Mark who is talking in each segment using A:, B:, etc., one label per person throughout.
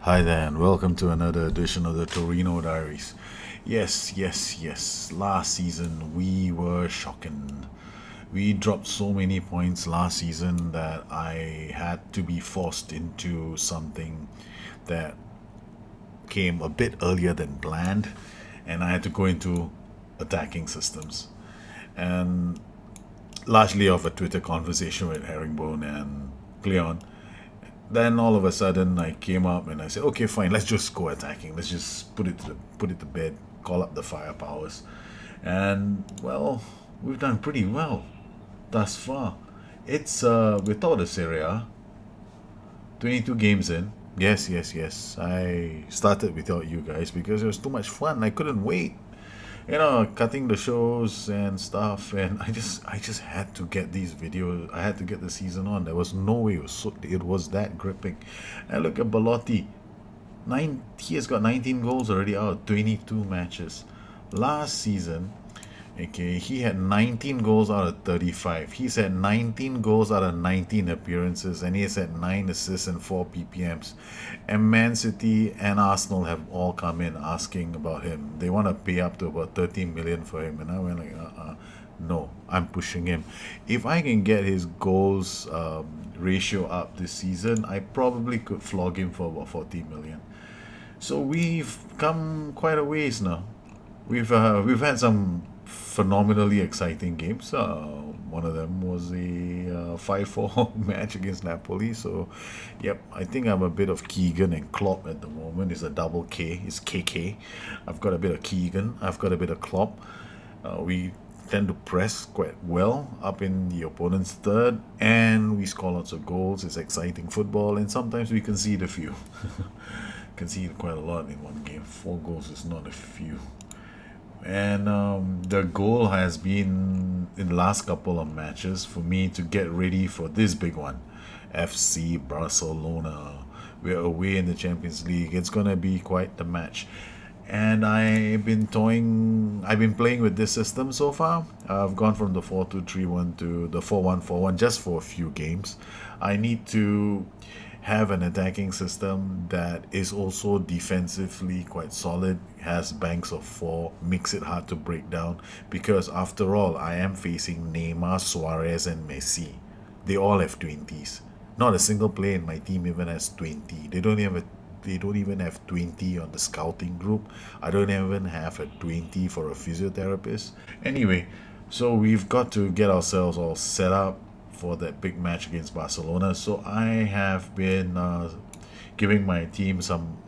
A: Hi there, and welcome to another edition of the Torino Diaries. Yes. Last season we were shocking. We dropped so many points last season that I had to be forced into something that came a bit earlier than planned, and I had to go into attacking systems. And largely of a Twitter conversation with Herringbone and Cleon. Then all of a sudden I came up and I said, okay, fine, let's just go attacking. Let's just put it to bed, call up the firepowers. And well, we've done pretty well thus far. It's with all the Serie A, 22 games in. Yes. I started without you guys because it was too much fun. I couldn't wait. Cutting the shows and stuff, and I just had to get these videos. I had to get the season on. There was no way it was that gripping. And look at Belotti. He has got 19 goals already out of 22 matches. Last season, okay, he had 19 goals out of 35. He's had 19 goals out of 19 appearances, and he's had 9 assists and 4 PPMs. And Man City and Arsenal have all come in asking about him. They want to pay up to about 13 million for him, and I went like, no, I'm pushing him. If I can get his goals ratio up this season, I probably could flog him for about 40 million. So we've come quite a ways now. We've had some phenomenally exciting games. One of them was the 5-4 match against Napoli. So, yep, I think I'm a bit of Keegan and Klopp at the moment. It's a double K. It's KK. I've got a bit of Keegan. I've got a bit of Klopp. We tend to press quite well up in the opponent's third, and we score lots of goals. It's exciting football, and sometimes we concede a few. Concede quite a lot in one game. 4 goals is not a few. And the goal has been in the last couple of matches for me to get ready for this big one. FC Barcelona. We're away in the Champions League. It's gonna be quite the match. And I've been playing with this system so far. I've gone from the 4-2-3-1 to the 4-1-4-1 just for a few games. I need to have an attacking system that is also defensively quite solid, has banks of four, makes it hard to break down because after all, I am facing Neymar, Suarez, and Messi. They all have 20s. Not a single player in my team even has 20. They don't even have 20 on the scouting group. I don't even have a 20 for a physiotherapist. Anyway, so we've got to get ourselves all set up for that big match against Barcelona. So I have been giving my team some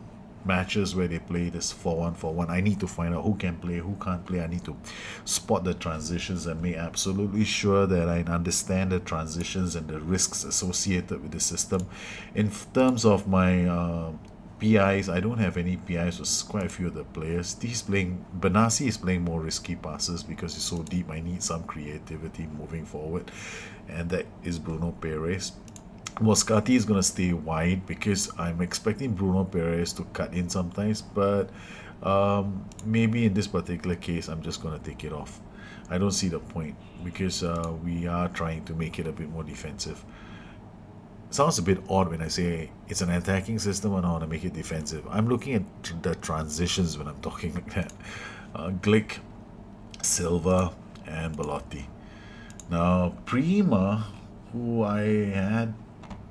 A: matches where they play this 4-1-4-1. I need to find out who can play, who can't play. I need to spot the transitions and make absolutely sure that I understand the transitions and the risks associated with the system. In terms of my PIs, I don't have any PIs with quite a few of the players. Benassi is playing more risky passes because he's so deep. I need some creativity moving forward, and that is Bruno Perez. Moscati is going to stay wide because I'm expecting Bruno Perez to cut in sometimes, but maybe in this particular case, I'm just going to take it off. I don't see the point because we are trying to make it a bit more defensive. Sounds a bit odd when I say it's an attacking system and I want to make it defensive. I'm looking at the transitions when I'm talking like that. Glick, Silva, and Belotti. Now, Prima, who I had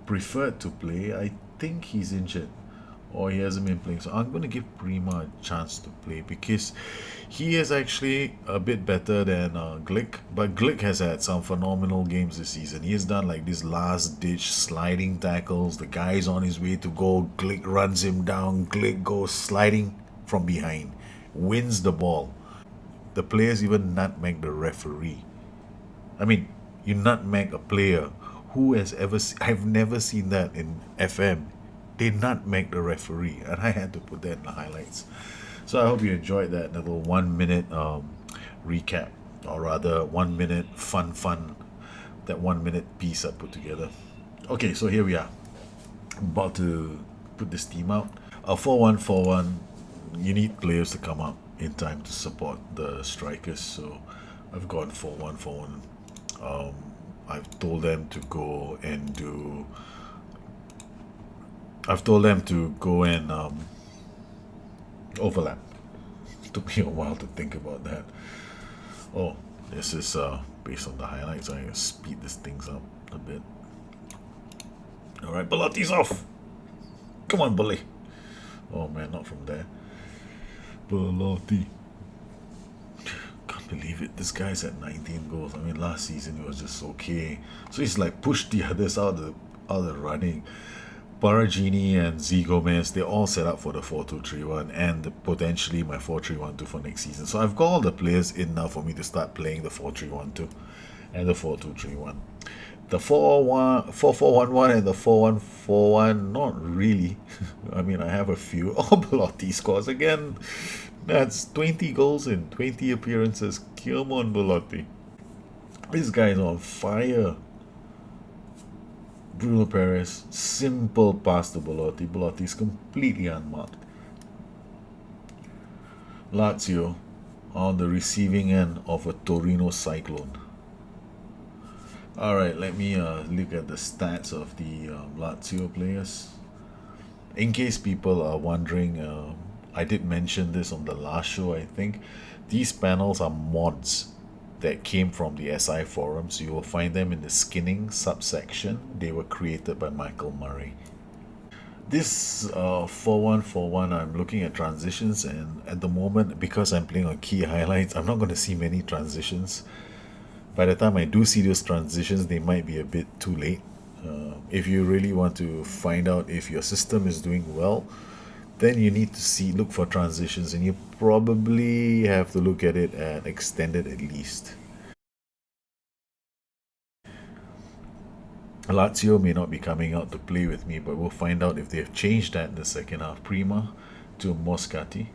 A: preferred to play, I think he's injured or he hasn't been playing. So I'm going to give Prima a chance to play because he is actually a bit better than Glick. But Glick has had some phenomenal games this season. He has done like these last ditch sliding tackles. The guy's on his way to go. Glick runs him down. Glick goes sliding from behind, wins the ball. The players even nutmeg the referee. I mean, you nutmeg a player who has I've never seen that in FM. They nutmeg the referee, and I had to put that in the highlights. So I hope you enjoyed that little 1 minute recap, or rather 1 minute fun, that 1 minute piece I put together. Okay, so here we are, about to put this team out. A 4-1-4-1, you need players to come up in time to support the strikers. So I've gone 4-1-4-1. I've told them to go and do I've told them to go and overlap. Took me a while to think about that. Oh, this is based on the highlights. I speed these things up a bit. All right, Belotti's off. Come on, bully. Oh man, not from there. Belotti. Can't believe it. This guy's at 19 goals. I mean, last season he was just okay. So he's like pushed the others out of the running. Baragini and Z Gomez, they're all set up for the 4-2-3-1 and potentially my 4-3-1-2 for next season. So I've got all the players in now for me to start playing the 4-3-1-2 and the 4-2-3-1. The 4-1-4-1 and the 4-1-4-1, not really. I mean, I have a few. Oh, Belotti scores again. That's 20 goals in 20 appearances. Come on, Belotti. This guy is on fire. Bruno Perez, simple pass to Belotti. Belotti is completely unmarked. Lazio on the receiving end of a Torino cyclone. All right, let me look at the stats of the Lazio players. In case people are wondering, I did mention this on the last show, I think. These panels are mods that came from the SI forums. You will find them in the skinning subsection. They were created by Michael Murray. This 4-1-4-1, I'm looking at transitions, and at the moment, because I'm playing on key highlights, I'm not going to see many transitions. By the time I do see those transitions, they might be a bit too late. If you really want to find out if your system is doing well, then you need to look for transitions, and you probably have to look at it at extended at least. Lazio may not be coming out to play with me, but we'll find out if they've changed that in the second half. Prima to Moscati.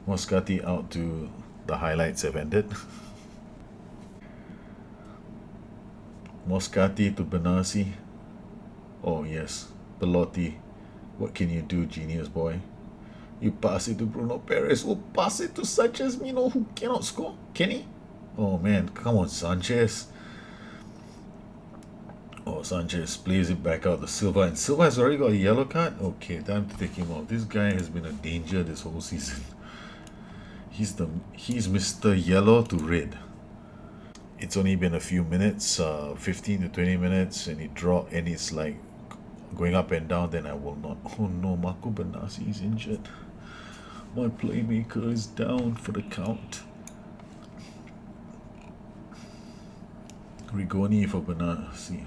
A: Moscati out to the highlights have ended. Moscati to Benassi. Oh yes, Belotti. What can you do, genius boy? You pass it to Bruno Perez, who pass it to Sanchez Mino, who cannot score. Can he? Oh man, come on, Sanchez. Oh, Sanchez plays it back out to Silva, and Silva has already got a yellow card. Okay, time to take him off. This guy has been a danger this whole season. He's Mr. Yellow to Red. It's only been a few minutes, 15 to 20 minutes, and it's like going up and down. Then I will not. Oh no, Marco Benassi is injured. My playmaker is down for the count. Rigoni for Benassi.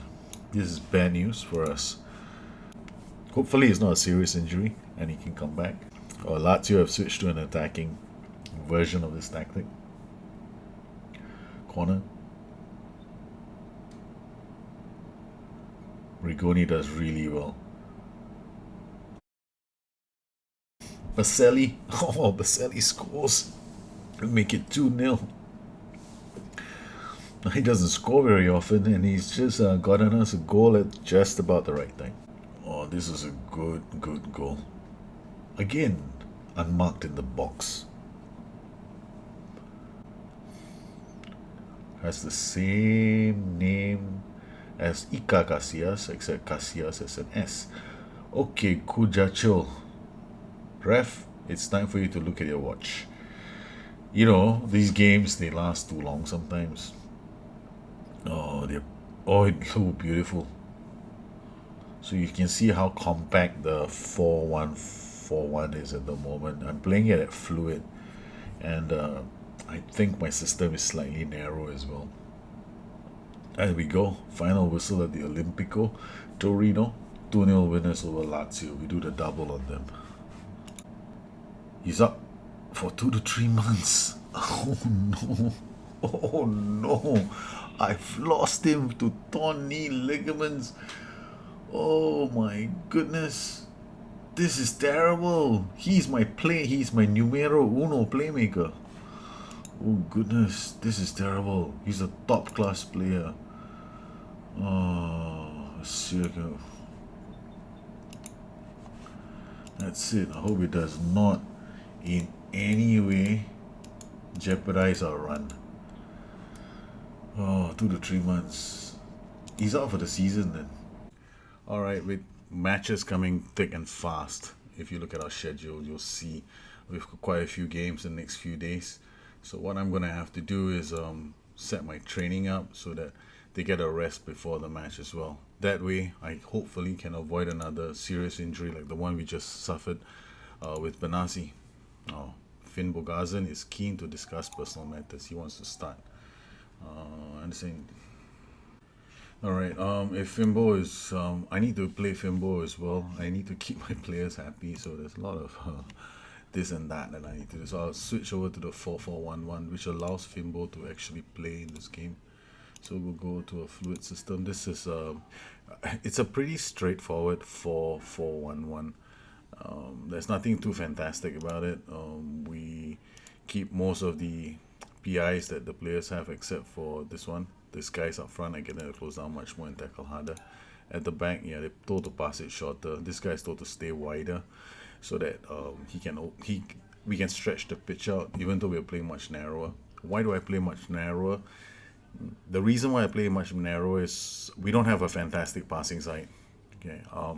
A: This is bad news for us. Hopefully, it's not a serious injury and he can come back. Or Lazio have switched to an attacking version of this tactic. Corner. Rigoni does really well. Baselli. Oh, Baselli scores. Make it 2-0. He doesn't score very often, and he's just gotten us a goal at just about the right time. Oh, this is a good goal. Again, unmarked in the box. Has the same name as Ika Casillas, except Casillas as an S. Okay, Kujacho. Ref, it's time for you to look at your watch. You know, these games, they last too long sometimes. It's so beautiful. So you can see how compact the 4-1-4-1 is at the moment. I'm playing it at fluid, and I think my system is slightly narrow as well. As we go, final whistle at the Olimpico. Torino, 2-0 winners over Lazio. We do the double on them. He's up for 2 to 3 months. Oh no. Oh no. I've lost him to torn knee ligaments. Oh my goodness. This is terrible. He's my numero uno playmaker. Oh goodness, this is terrible. He's a top class player. Oh, Sergio. That's it. I hope it does not in any way jeopardize our run. Oh, 2 to 3 months. He's out for the season then. All right, with matches coming thick and fast. If you look at our schedule, you'll see we've got quite a few games in the next few days. So what I'm gonna have to do is set my training up so that they get a rest before the match as well. That way, I hopefully can avoid another serious injury like the one we just suffered with Benassi. Oh, Finn Bogazen is keen to discuss personal matters. He wants to start. I'm saying, all right. If Fimbo is, I need to play Fimbo as well. I need to keep my players happy. So there's a lot of this and that that I need to do. So I'll switch over to the 4-4-1-1, which allows Fimbo to actually play in this game. So we'll go to a fluid system. This is it's a pretty straightforward 4-4-1-1. There's nothing too fantastic about it. We keep most of the PIs that the players have, except for this one. This guy's up front. I get them to close down much more and tackle harder. At the back, yeah, they're told to pass it shorter. This guy's told to stay wider, so that he we can stretch the pitch out, even though we're playing much narrower. Why do I play much narrower? The reason why I play much narrower is we don't have a fantastic passing side. Okay, our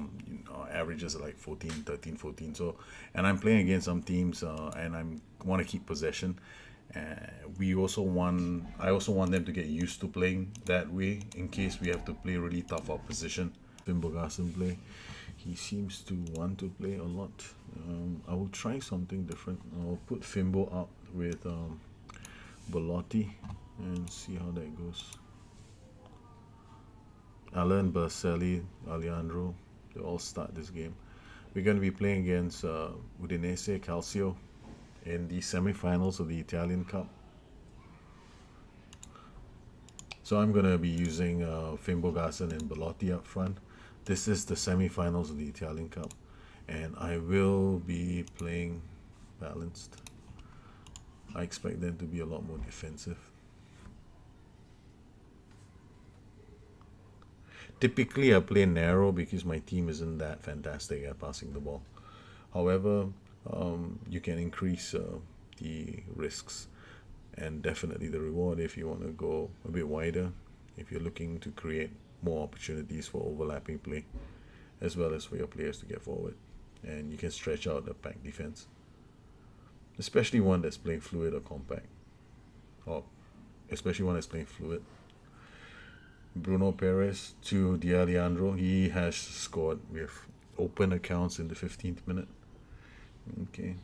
A: averages are like 14, 13, 14. So, and I'm playing against some teams, and I'm want to keep possession. Uh, I also want them to get used to playing that way in case we have to play really tough opposition. Timbogasen play. He seems to want to play a lot. I will try something different. I'll put Fimbo out with Belotti and see how that goes. Alan, Berselli, Alejandro, they all start this game. We're going to be playing against Udinese Calcio in the semi-finals of the Italian Cup. So I'm going to be using Fimbo Garson and Belotti up front. This is the semi-finals of the Italian Cup, and I will be playing balanced. I expect them to be a lot more defensive. Typically, I play narrow because my team isn't that fantastic at passing the ball. However, you can increase the risks and definitely the reward if you want to go a bit wider, if you're looking to create more opportunities for overlapping play, as well as for your players to get forward. And you can stretch out the pack defense, especially one that's playing fluid or compact, or especially one that's playing fluid. Bruno Perez to Di Alejandro. He has scored with open accounts in the 15th minute. Okay.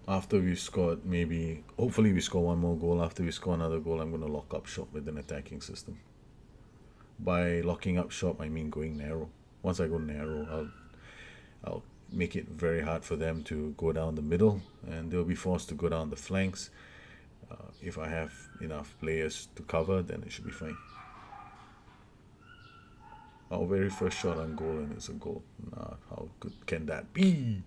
A: After we scored, maybe, hopefully, we score one more goal. After we score another goal, I'm going to lock up shop with an attacking system. By locking up shop, I mean going narrow. Once I go narrow, I'll make it very hard for them to go down the middle, and they'll be forced to go down the flanks. If I have enough players to cover, then it should be fine. Our very first shot on goal, and it's a goal. How good can that be?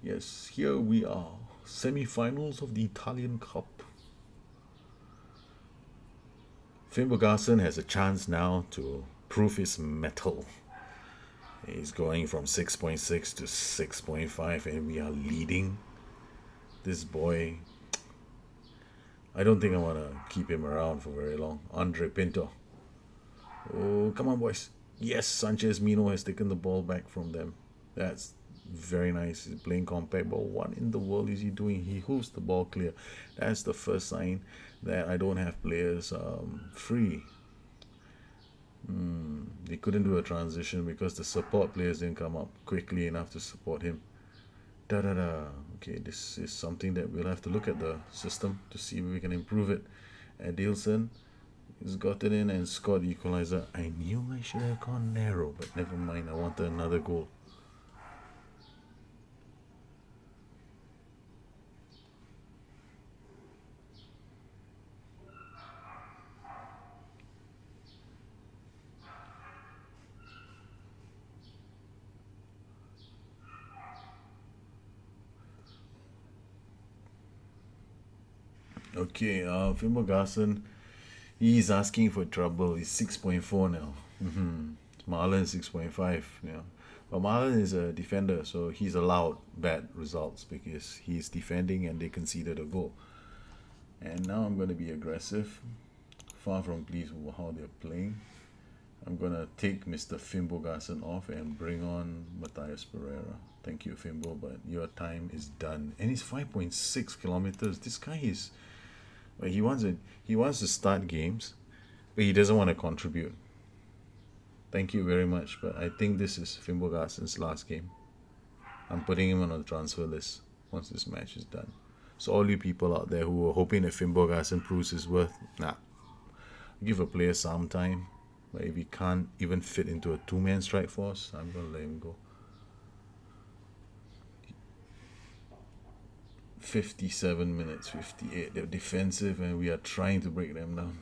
A: Yes, here we are. Semi-finals of the Italian Cup. Finn Bogason has a chance now to prove his mettle. He's going from 6.6 to 6.5, and we are leading. This boy, I don't think I want to keep him around for very long. Andre Pinto. Oh, come on, boys. Yes, Sanchez Mino has taken the ball back from them. That's very nice. He's playing compact, but what in the world is he doing? He hooves the ball clear. That's the first sign that I don't have players free. They couldn't do a transition because the support players didn't come up quickly enough to support him. Da da da. Okay, this is something that we'll have to look at the system to see if we can improve it. Adilson has gotten in and scored the equalizer. I knew I should have gone narrow, but never mind. I wanted another goal. Okay, Fimbo Garson, he's asking for trouble. He's 6.4 now. Marlon 6.5. Yeah, but Marlon is a defender, so he's allowed bad results because he's defending and they conceded a goal. And now I'm going to be aggressive, far from pleased with how they're playing. I'm gonna take Mr. Fimbo Garson off and bring on Matthias Pereira. Thank you, Fimbo, but your time is done. And it's 5.6 kilometers. This guy is, well, he wants to start games, but he doesn't want to contribute. Thank you very much, but I think this is Fimbo Garson's last game. I'm putting him on the transfer list once this match is done. So all you people out there who were hoping that Fimbo Garson proves his worth, nah, give a player some time. But if he can't even fit into a two-man strike force, I'm gonna let him go. 57 minutes, 58. They're defensive, and we are trying to break them down.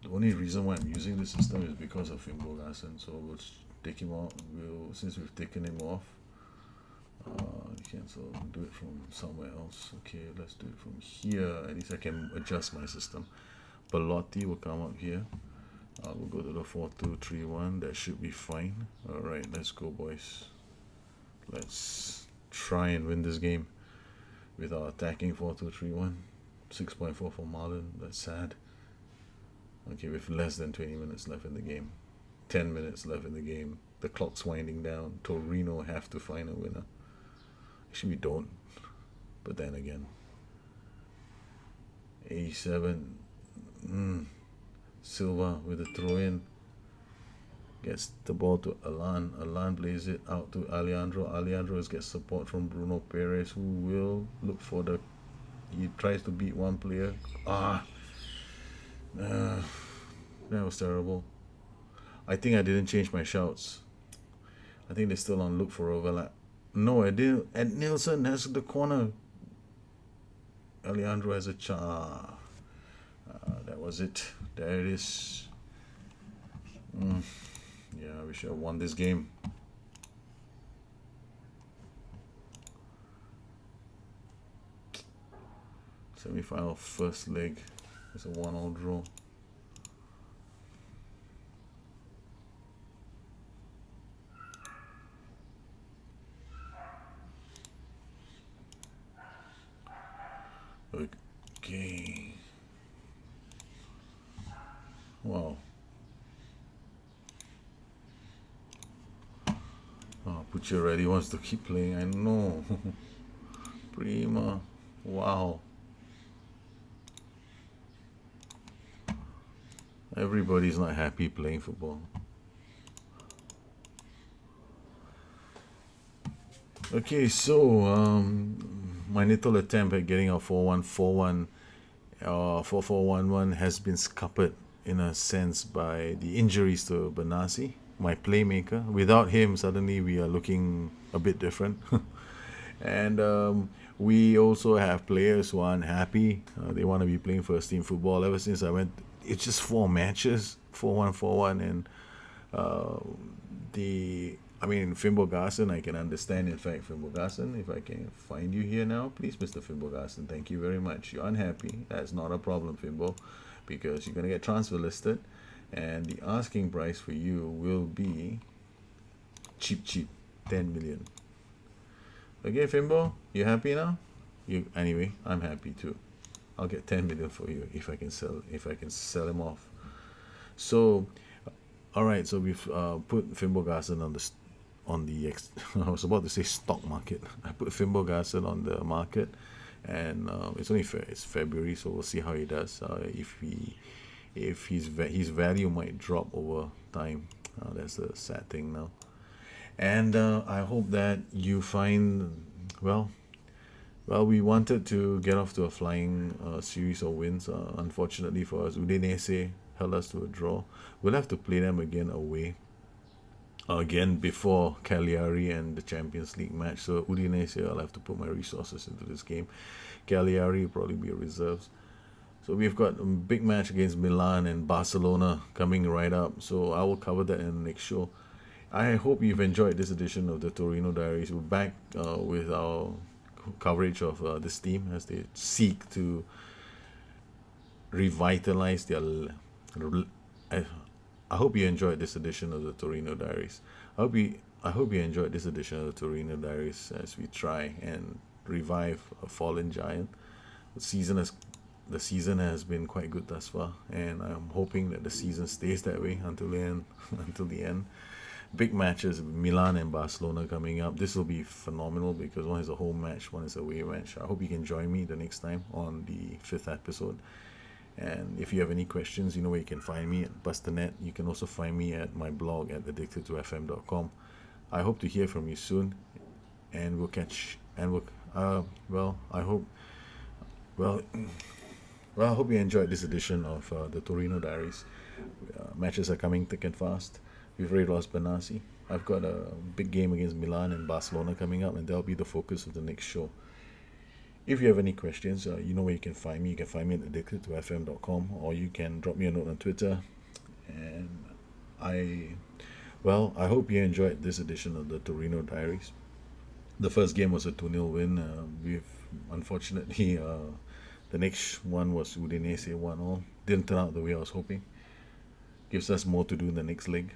A: The only reason why I'm using this system is because of Fimbo Garson. So we'll take him out. Since we've taken him off, cancel. Do it from somewhere else. Okay, let's do it from here. At least I can adjust my system. Pelotti will come up here. We'll go to the 4-2-3-1. That should be fine. All right, let's go, boys. Let's try and win this game with our attacking 4-2-3-1. 6.4 for Marlon. That's sad. Okay, with less than 20 minutes left in the game. 10 minutes left in the game. The clock's winding down. Torino have to find a winner. Actually, we don't. But then again. 87. Silva with a throw-in. Gets the ball to Alan. Alan plays it out to Alejandro. Alejandro gets support from Bruno Perez, who will look for the... He tries to beat one player. That was terrible. I think I didn't change my shouts. I think they're still on look for overlap. No, I didn't. And Nielsen has the corner. Alejandro has a that was it. There it is. Yeah, we should have won this game. Semi-final first leg. It's a 1-all draw. Okay. Wow. Oh, Pucciarelli wants to keep playing. I know. Prima. Wow. Everybody's not happy playing football. Okay, so my little attempt at getting a 4-1-4-1 4-4-1-1 has been scuppered in a sense by the injuries to Benassi, my playmaker. Without him, suddenly we are looking a bit different. And we also have players who are unhappy. They want to be playing first team football. Ever since I went, it's just 4 matches, 4-1-4-1, and Fimbo Garson, I can understand. In fact, Fimbo Garson, if I can find you here now, please, Mr. Fimbo Garson, thank you very much. You're unhappy. That's not a problem, Fimbo, because you're going to get transfer listed, and the asking price for you will be cheap, 10 million. Okay, Fimbo, you happy now? Anyway, I'm happy too. I'll get 10 million for you if I can sell him off. So, all right. So we've put Fimbo Garson on the I was about to say stock market. I put Fimbo Garson on the market, and it's February, so we'll see how he does. If his value might drop over time. That's a sad thing now. And I hope that you find well, we wanted to get off to a flying series of wins. Unfortunately for us, Udinese held us to a draw. We'll have to play them again away. Again before Cagliari and the Champions League match. So Udinese, I'll have to put my resources into this game. Cagliari will probably be reserves. So we've got a big match against Milan and Barcelona coming right up. So I will cover that in the next show. I hope you've enjoyed this edition of the Torino Diaries. We're back with our coverage of this team as they seek to revitalize their. I hope you enjoyed this edition of the Torino Diaries. I hope you enjoyed this edition of the Torino Diaries as we try and revive a fallen giant. The season has the season has been quite good thus far, and I'm hoping that the season stays that way until the end. Until the end. Big matches, Milan and Barcelona coming up. This will be phenomenal because one is a home match, one is a away match. I hope you can join me the next time on the fifth episode. And if you have any questions, you know where you can find me at Busternet. You can also find me at my blog at addicted2fm.com. I hope to hear from you soon, and we'll catch and we'll well I hope well well I hope you enjoyed this edition of the Torino Diaries. Matches are coming thick and fast. We've already lost Benassi. I've got a big game against Milan and Barcelona coming up, and that'll be the focus of the next show. If you have any questions, you know where you can find me. You can find me at addicted2fm.com, or you can drop me a note on Twitter. And I, I hope you enjoyed this edition of the Torino Diaries. The first game was a 2-0 win. We've unfortunately the next one was Udinese 1-0. Didn't turn out the way I was hoping. Gives us more to do in the next leg.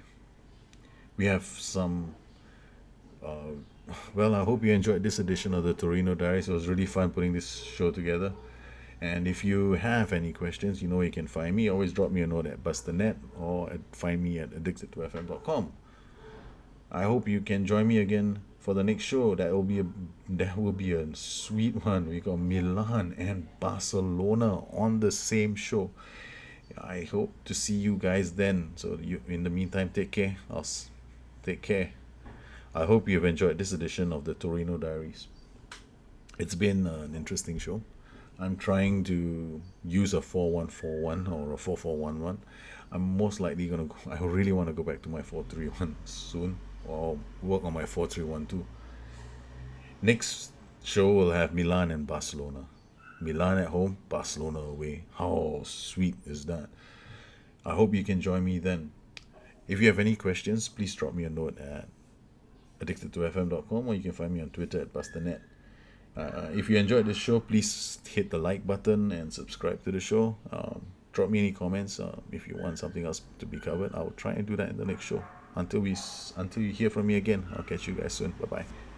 A: We have some. Uh, I hope you enjoyed this edition of the Torino Diaries. It was really fun putting this show together. And if you have any questions, you know where you can find me. Always drop me a note at BusterNet or find me at addicted2fm.com. I hope you can join me again for the next show. That will be a sweet one. We got Milan and Barcelona on the same show. I hope to see you guys then. So you, in the meantime, take care. Take care. I hope you've enjoyed this edition of the Torino Diaries. It's been an interesting show. I'm trying to use a 4-1-4-1 or a 4-4-1-1. I'm most likely gonna go, I really want to go back to my 4-3-1 soon, or work on my 4-3-1-2. Next show will have Milan and Barcelona. Milan at home, Barcelona away. How sweet is that? I hope you can join me then. If you have any questions, please drop me a note at addicted2fm.com, or you can find me on Twitter at BusterNet. If you enjoyed this show, please hit the like button and subscribe to the show. Drop me any comments if you want something else to be covered. I'll try and do that in the next show. Until you hear from me again, I'll catch you guys soon. Bye bye.